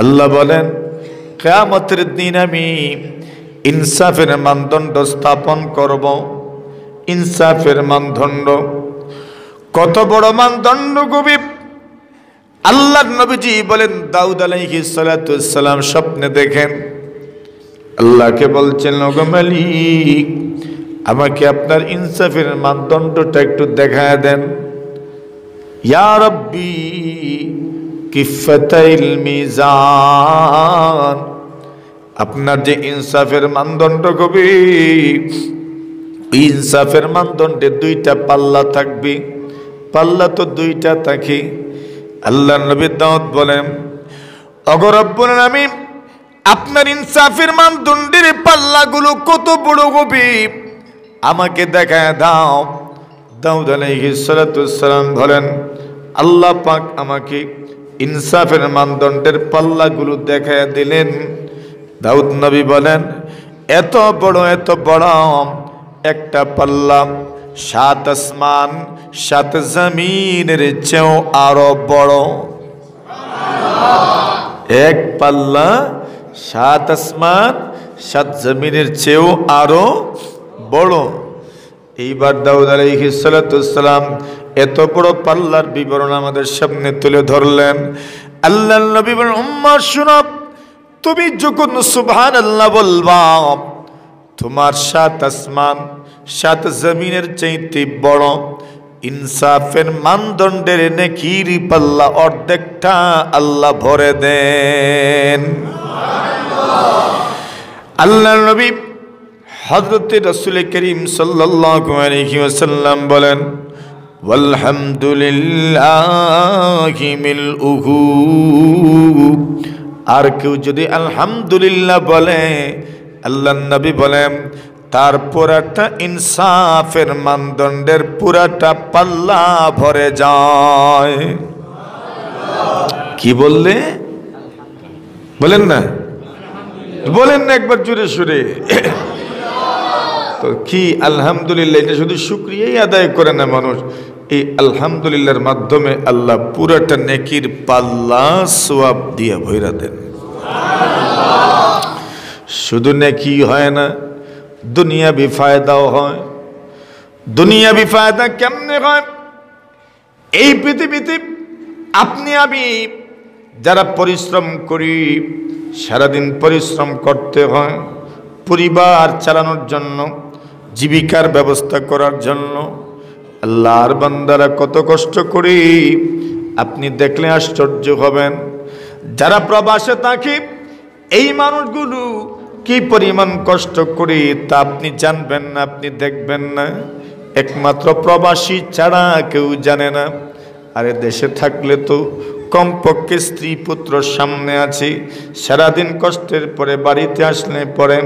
আল্লাহ বলেন কিয়ামতের দিন আমি ইনসাফের মানদণ্ড স্থাপন করব। ইনসাফের মানদণ্ড কত বড় মানদণ্ড গভীর। আল্লাহর নবীজি বলেন দাউদ আলাইহিস সালাতু ওয়াস সালাম স্বপ্নে দেখেন আল্লাহকে বলছেন, ওগো মালিক, আমাকে আপনার ইনসাফের মানদণ্ডটা একটু দেখায় দেন। ইয়া রাব্বি কিফাতাইল মিজান, আপনার যে ইনসাফের মানদণ্ড কবি, ইনসাফের মানদণ্ডে দুইটা পাল্লা থাকবে। পাল্লা তো দুইটা থাকে। আল্লাহ নবী দাউদ বলেন, ওগো রব্বুল আলামিন, আপনার ইনসাফের মানদণ্ডের পাল্লাগুলো কত বড় গভীর আমাকে দেখায় দাও। দাউদ আলাইহিস সালাতু ওয়াস সালাম বলেন, আল্লাহ পাক আমাকে ইনসাফের মানদণ্ডের পাল্লাগুলো দেখায় দিলেন। দাউদ নবী বলেন, এত বড় একটা পাল্লা 7 আসমান 7 জমিনের চেয়েও আরো বড়। এক পাল্লা 7 আসমান 7 জমিনের চেয়েও আরো বড়। এইবার দাউদ আলাইহিস সালাতু ওয়াস সালাম এত বড় পাল্লার বিবরণ আমাদের সামনে তুলে ধরলেন। আল্লাহর নবী বলেন, উম্মাহ শুনো, তুমি যখন সুবহানাল্লাহ বলবা, তোমার 7 আসমান 7 জমিনের চাইতে বড় ইনসাফের মানদণ্ডের নেকির পাল্লা অর্ধেকটা আল্লাহ ভরে দেন। আল্লাহর নবী হযরত রাসূল করিম সাল্লাল্লাহু আলাইহি ওয়াসাল্লাম বলেন, ওয়ালহামদুলিল্লাহি মিলউহু, আর কেউ যদি আলহামদুলিল্লাহ বলে, আল্লাহর নবী বলেন, তার পুরাটা ইনসাফের মানদণ্ডের পুরাটা পাল্লা ভরে যায়। কি বললে? বলেন না, বলেন না একবার জোরে সুরে। তো কি আলহামদুলিল্লাহ, এটা শুধু শুকরিয়াই আদায় করে না মানুষ, এই আলহামদুলিল্লাহর মাধ্যমে আল্লাহ পুরাটা নেকির পাল্লা সওয়াব দিয়ে ভইরা দেন। শুধু নেকি হয় না, দুনিয়াবি ফায়দাও হয়। দুনিয়াবি ফায়দা কেমনে হয়? এই পৃথিবীতে আপনি আমি যারা পরিশ্রম করি, সারাদিন পরিশ্রম করতে হয় পরিবার চালানোর জন্য, জীবিকার ব্যবস্থা করার জন্য। আল্লাহর বান্দারা কত কষ্ট করি, আপনি দেখলে আশ্চর্য হবেন। যারা প্রবাসে থাকে, এই মানুষগুলো কি পরিমাণ কষ্ট করি তা আপনি জানবেন না, আপনি দেখবেন না। একমাত্র প্রবাসী ছাড়া কেউ জানে না। আরে দেশে থাকলে তো কমপক্ষে স্ত্রী পুত্র সামনে আছে, সারাদিন কষ্টের পরে বাড়িতে আসলে পরে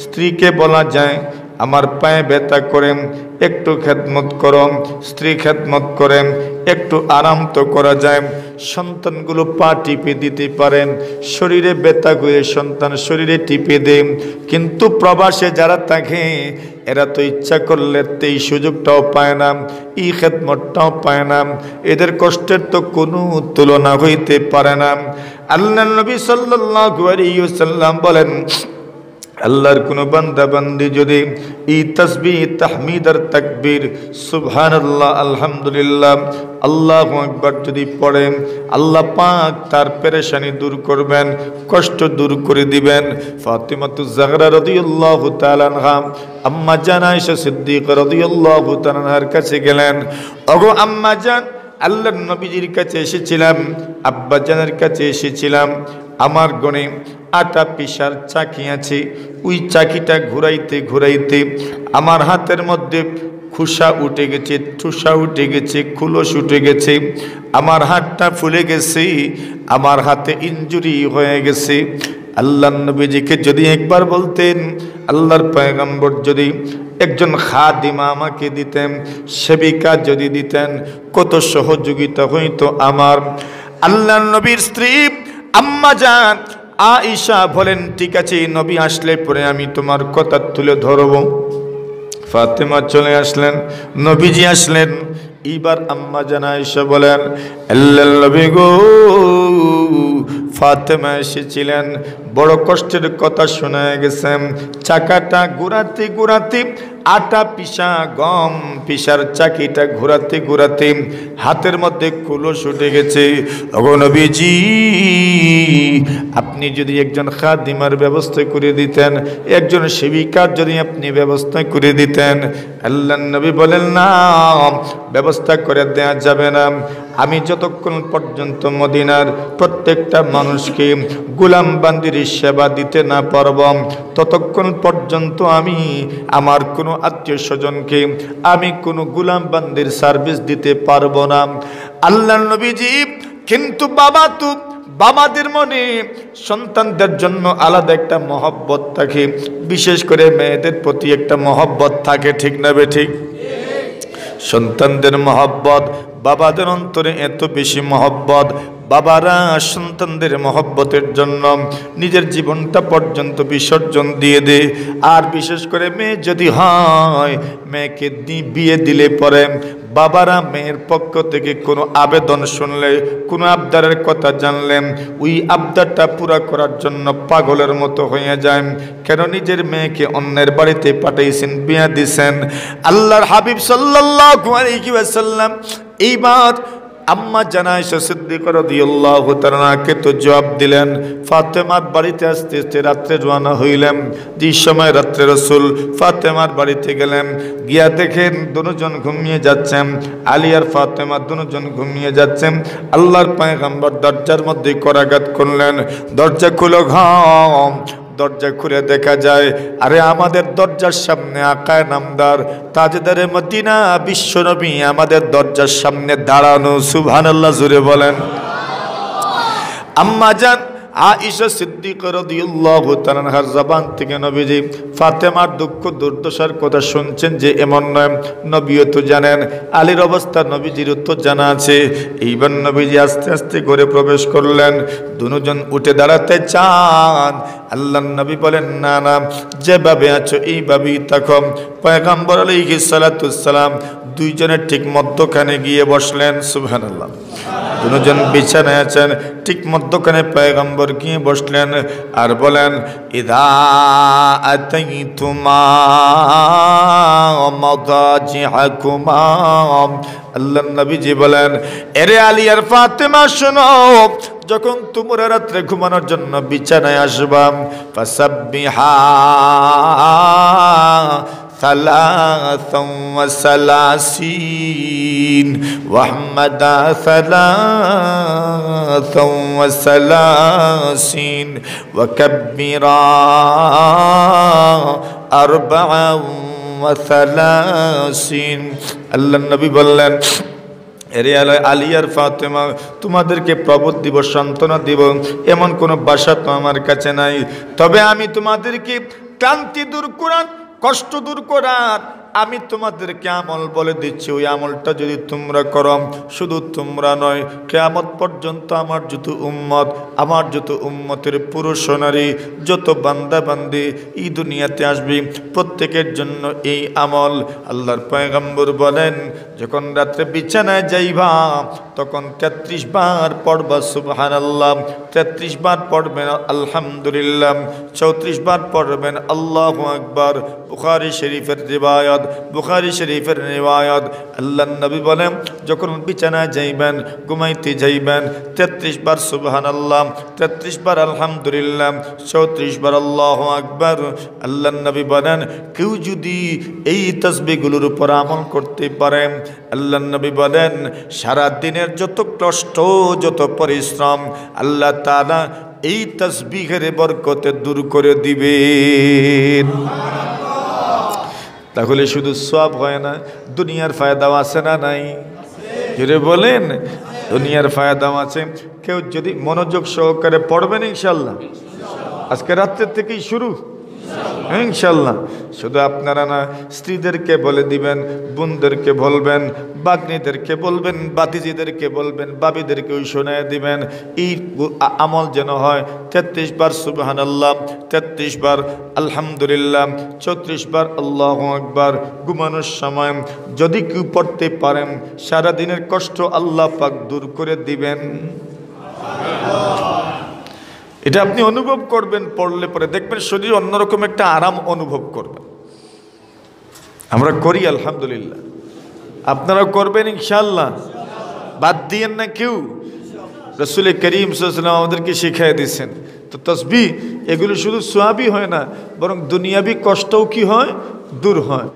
স্ত্রীকে বলা যায়, আমার পায়ে ব্যথা করেন, একটু খেদমত করো। স্ত্রী খেদমত করেন, একটু আরাম তো করা যায়। সন্তানগুলো পা টিপে দিতে পারেন, শরীরে ব্যথা করে সন্তান শরীরে টিপে দেন। কিন্তু প্রবাসে যারা থাকে, এরা তো ইচ্ছা করলে এই সুযোগটাও পায় না, এই খেদমতটাও পায় না। এদের কষ্টের তো কোনো তুলনা হইতে পারে না। আল্লাহর নবী সাল্লাল্লাহু আলাইহি ওয়াসাল্লাম বলেন, আল্লাহর কোন বান্দা বান্দি যদি এই তাসবিহ তাহমিদ আর তাকবীর সুবহানাল্লাহ আলহামদুলিল্লাহ আল্লাহু আকবার যদি পড়েন, আল্লাহ পাক তার পেরেশানি দূর করবেন, কষ্ট দূর করে দিবেন। ফাতিমাতুজ জাহরা রাদিয়াল্লাহু তাআলা আনহা আম্মা জান আয়েশা সিদ্দিকা রাদিয়াল্লাহু তাআলা আনহার কাছে গেলেন, ওগো আম্মা জান, আল্লাহর নবীজির কাছে এসেছিলাম, আব্বা জানের কাছে এসেছিলাম। আমার গনে আটা পিসার চাকি আছে, ওই চাকিটা ঘুরাইতে ঘুরাইতে আমার হাতের মধ্যে খুসা উঠে গেছে, ঠুসা উঠে গেছে, খুলস উঠে গেছে, আমার হাতটা ফুলে গেছে, আমার হাতে ইনজুরি হয়ে গেছে। আল্লাহর নবীজিকে যদি একবার বলতেন, আল্লাহর পয়গম্বর যদি একজন খাদিমা আমাকে দিতেন, সেবিকা যদি দিতেন, কত সহযোগিতা হইতো আমার। আল্লাহর নবীর স্ত্রী আম্মা জান আয়েশা বলেন, ঠিক আছে, নবী আসলে পরে আমি তোমার কথা তুলে ধরব। ফাতেমা চলে আসলেন, নবীজি আসলেন, এইবার আম্মা জান আয়েশা বলেন, আল্লাহর নবী গো, ফাতেমা এসেছিলেন, বড় কষ্টের কথা শোনা গেছে, চাকাটা ঘোরাতে ঘোরাতে, আটা পিসা গম পিসার চাকিটা ঘোরাতে ঘোরাতে হাতের মধ্যে কুলস উঠে গেছে। ওগো নবীজি, আপনি যদি একজন খাদিমার ব্যবস্থা করে দিতেন, একজন সেবিকার যদি আপনি ব্যবস্থা করে দিতেন। আল্লাহর নবী বলেন, না, ব্যবস্থা করে দেয়া যাবে না। আমি যতক্ষণ পর্যন্ত মদিনার প্রত্যেকটা মানুষকে গোলাম বান্দির সেবা দিতে না পারব, ততক্ষণ পর্যন্ত আমি আমার কোনো আত্মীয় স্বজনকে আমি কোনো গোলাম বান্দির সার্ভিস দিতে পারবো না। আল্লাহর নবীজি কিন্তু বাবাদের মনে সন্তানদের জন্য আলাদা একটা মহব্বত থাকে, বিশেষ করে মেয়েদের প্রতি একটা মহব্বত থাকে, ঠিক না বে ঠিক? সন্তানদের মহব্বত, বাবাদের অন্তরে এত বেশি মহব্বত, বাবারা সন্তানদের মহব্বতের জন্য নিজের জীবনটা পর্যন্ত বিসর্জন দিয়ে দেয়। আর বিশেষ করে মেয়ে যদি হয়, মেয়েকে বিয়ে দিলে পরে বাবারা মেয়ের পক্ষ থেকে কোনো আবেদন শুনলে, কোনো আবদারের কথা জানলেন, ওই আবদারটা পুরা করার জন্য পাগলের মতো হয়ে যায়। কেন? নিজের মেয়েকে অন্যের বাড়িতে পাঠাইছেন, বিয়ে দিছেন। আল্লাহর হাবিব সাল্লাল্লাহু আলাইহি ওয়াসাল্লাম এইবার আম্মা জান আয়েশা সিদ্দিকা রাদিয়াল্লাহু তাআলাকে তো জবাব দিলেন। ফাতেমার বাড়িতে আস্তে আস্তে রাত্রে রওনা হইলেন। যে সময় রাত্রে রাসূল ফাতেমার বাড়িতে গেলেন, গিয়া দেখেন দুজন ঘুমিয়ে যাচ্ছেন। আলী আর ফাতেমা দুজন ঘুমিয়ে যাচ্ছেন। আল্লাহর পয়গম্বর দরজার মধ্যে করাঘাত করলেন, দরজা খুলো ঘম। দরজা খুলে দেখা যায়, আরে আমাদের দরজার সামনে আকায়ে নামদার তাজদারে মদিনা বিশ্বনবী আমাদের দরজার সামনে দাঁড়ানো। সুবহানাল্লাহ, জোরে বলেন। আম্মা জান আয়েশা সিদ্দিকা রাদিয়াল্লাহু তাআলা আনহার জবান থেকে নবীজি ফাতেমার দুঃখ দুর্দশার কথা শুনছেন, যে এমন নয়, নবীও তো জানেন, আলীর অবস্থা নবীজিরও তো জানা আছে। এইবার নবীজি আস্তে আস্তে ঘরে প্রবেশ করলেন। দুজন উঠে দাঁড়াতে চান, আল্লাহর নবী বলেন, না না, যেভাবে আছো এইভাবেই থাকো। পয়গম্বর আলাইহিস সালাতুস সালাম দুইজনের ঠিক মধ্যখানে গিয়ে বসলেন। সুবহানাল্লাহ। দুজন বিছানায় আছেন, ঠিক মধ্যখানে পয়গম্বর গিয়ে বসলেন আর বলেন, ইদা আতাইতুমা মাদাজিহাকুমা। আল্লাহর নবীজি বলেন, এরে আলী আর ফাতেমা শোনো, যখন তোমরা রাত্রে ঘুমানোর জন্য বিছানায় আসবা, ফাসাব্বিহা ثلاثا وثلاثين واحمدا ثلاثا وثلاثين وكبرا أربعا وثلاثين। আল্লাহ নবী বললেন, এরে আলী আর ফাতেমা, তোমাদেরকে প্রবোধ দিব, সান্ত্বনা দিব, এমন কোনো ভাষা তো আমার কাছে নাই। তবে আমি তোমাদেরকে ক্লান্তি দূর করার, কষ্ট দূর করার আমি তোমাদেরকে আমল বলে দিচ্ছি। ওই আমলটা যদি তোমরা করো, শুধু তোমরা নয়, কিয়ামত পর্যন্ত আমার যত উম্মত, আমার যত উম্মতের পুরুষ নারী, যত বান্দা বান্দি এই দুনিয়াতে আসবে, প্রত্যেকের জন্য এই আমল। আল্লাহর পয়গম্বর বলেন, যখন রাত্রে বিছানায় যাইবা, তখন 33 বার পড়বা সুবহানাল্লাহ, 33 বার পড়বেন আলহামদুলিল্লাহ, 34 বার পড়বেন আল্লাহু আকবার। বুখারী শরীফের রিওয়ায়াত, বুখারী শরীফের রিওয়ায়াত। আল্লাহর নবী বলেন, যখন বিছানায় যাইবেন, ঘুমাইতে যাইবেন, 33 বার সুবহানাল্লাহ, 33 বার আলহামদুলিল্লাহ, 34 বার আল্লাহু আকবার। আল্লাহর নবী বলেন, কেউ যদি এই তাসবিহগুলোর উপর আমল করতে পারে, আল্লাহর নবী বলেন, সারা দিনের যত কষ্ট, যত পরিশ্রম আল্লাহ তাআলা এই তাসবিহের বরকতে দূর করে দিবেন। তাহলে শুধু সওয়াব হয় না, দুনিয়ার ফায়দাও আছে না নাই? জোরে বলেন, দুনিয়ার ফায়দাও আছে। কেউ যদি মনোযোগ সহকারে পড়বেন, ইনশাআল্লাহ আজকে রাত্রের থেকেই শুরু, ইনশাল্লাহ। শুধু আপনারা না, স্ত্রীদেরকে বলে দিবেন, বোনদেরকে বলবেন, বাগ্নীদেরকে বলবেন, বাতিজিদেরকে বলবেন, বাবিদেরকেও শোনায় দিবেন। এই আমল যেন হয় 33 বার সুবহানাল্লাহ, 33 বার আলহামদুলিল্লাহ, 34 বার আল্লাহু আকবার। ঘুমানোর সময় যদি কেউ পড়তে পারেন, সারাদিনের কষ্ট আল্লাহ পাক দূর করে দিবেন। এটা আপনি অনুভব করবেন, পড়লে পরে দেখবেন শরীর অন্যরকম একটা আরাম অনুভব করবেন। আমরা করি আলহামদুলিল্লাহ, আপনারা করবেন ইনশাআল্লাহ। বাদ দিয়েন না কেউ। রাসূল করিম সাল্লাল্লাহু আলাইহি ওয়াসাল্লাম আমাদেরকে শিখিয়ে দিয়েছেন। তো তাসবিহ এগুলো শুধু সওয়াবই হয় না, বরং দুনিয়াবি কষ্টও কি হয়, দূর হয়।